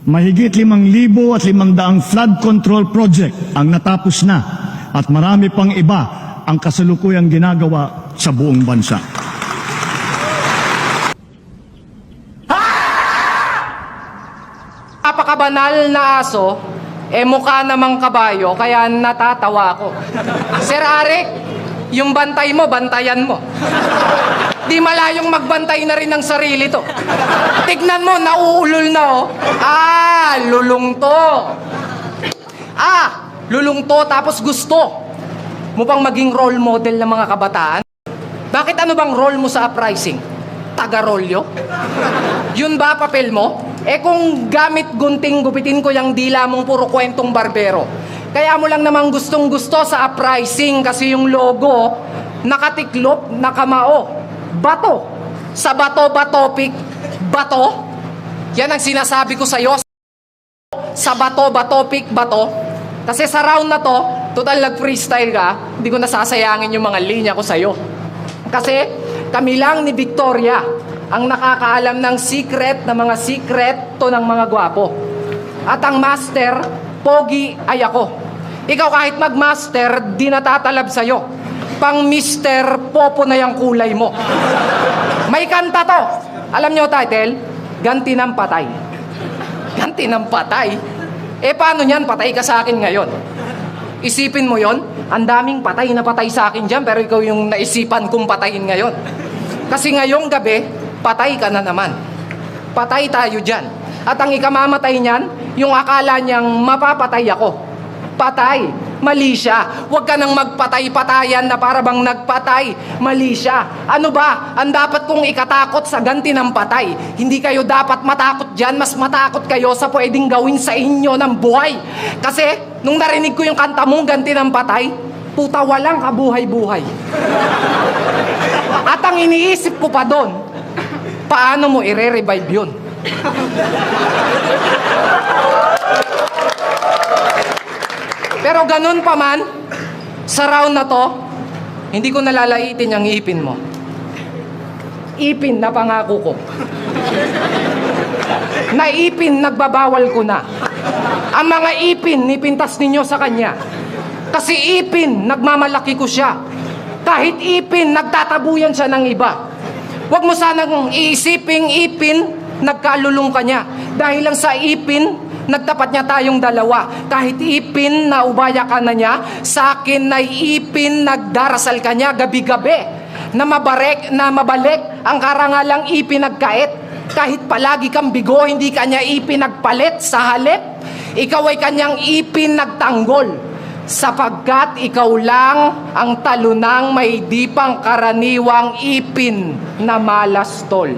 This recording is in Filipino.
Mahigit 5,000 at 500 flood control project ang natapos na at marami pang iba ang kasalukuyang ginagawa sa buong bansa. Napakabanal na aso, mukha namang kabayo, kaya natatawa ako. Sir Arik, yung bantay mo, bantayan mo. Di malayong magbantay na rin ng sarili to. Tignan mo, nauulol na oh. Lulong to. Lulong to, tapos gusto mo pang maging role model ng mga kabataan? Bakit ano bang role mo sa uprising? Taga-rolyo? Yun ba papel mo? Kung gamit gunting gupitin ko yung dila mong puro kwentong barbero. Kaya mo lang namang gustong-gusto sa uprising kasi yung logo nakatiklop, nakamao. Bato. Sa bato-batopic. Bato. Yan ang sinasabi ko sa'yo. Sa bato-batopic, bato. Kasi sa round na to, total nag-freestyle ka, hindi ko nasasayangin yung mga linya ko sa'yo. Kasi kami lang ni Victoria ang nakakaalam ng secret na mga sikreto ng mga gwapo. At ang master, pogi ay ako. Ikaw kahit mag-master, di natatalab sa'yo. Pang mister, popo na yung kulay mo. May kanta to. Alam nyo title? Ganti ng patay. Ganti ng patay? Paano yan? Patay ka sa akin ngayon. Isipin mo yon, ang daming patay na patay sa akin dyan, pero ikaw yung naisipan kong patayin ngayon. Kasi ngayong gabi, patay ka na naman. Patay tayo dyan. At ang ikamamatay niyan, yung akala niyang mapapatay ako. Patay. Mali siya. Huwag ka nang magpatay-patayan na para bang nagpatay. Mali siya. Ano ba? Ang dapat kong ikatakot sa ganti ng patay. Hindi kayo dapat matakot dyan. Mas matakot kayo sa pwedeng gawin sa inyo ng buhay. Kasi, nung narinig ko yung kanta mong ganti ng patay, puta walang kabuhay-buhay. At ang iniisip ko pa doon, paano mo i-revive yun? Pero ganun pa man, sa round na to, hindi ko nalalaitin yung ipin mo. Ipin na pangako ko. Na ipin, nagbabawal ko na. Ang mga ipin, nipintas ninyo sa kanya. Kasi ipin, nagmamalaki ko siya. Kahit ipin, nagtatabuyan siya ng iba. Huwag mo sanang iisiping ipin, nagkalulong ka niya. Dahil lang sa ipin, nagtapat niya tayong dalawa. Kahit ipin, naubaya ka na niya, sa akin na ipin, nagdarasal ka niya gabi-gabi. Na mabalik ang karangalang ipin nagkait. Kahit palagi kang bigo, hindi kanya ipin nagpalit sa halip. Ikaw ay kanyang ipin nagtanggol. Sapagkat ikaw lang ang talunang may di pang karaniwang ipin na malastol.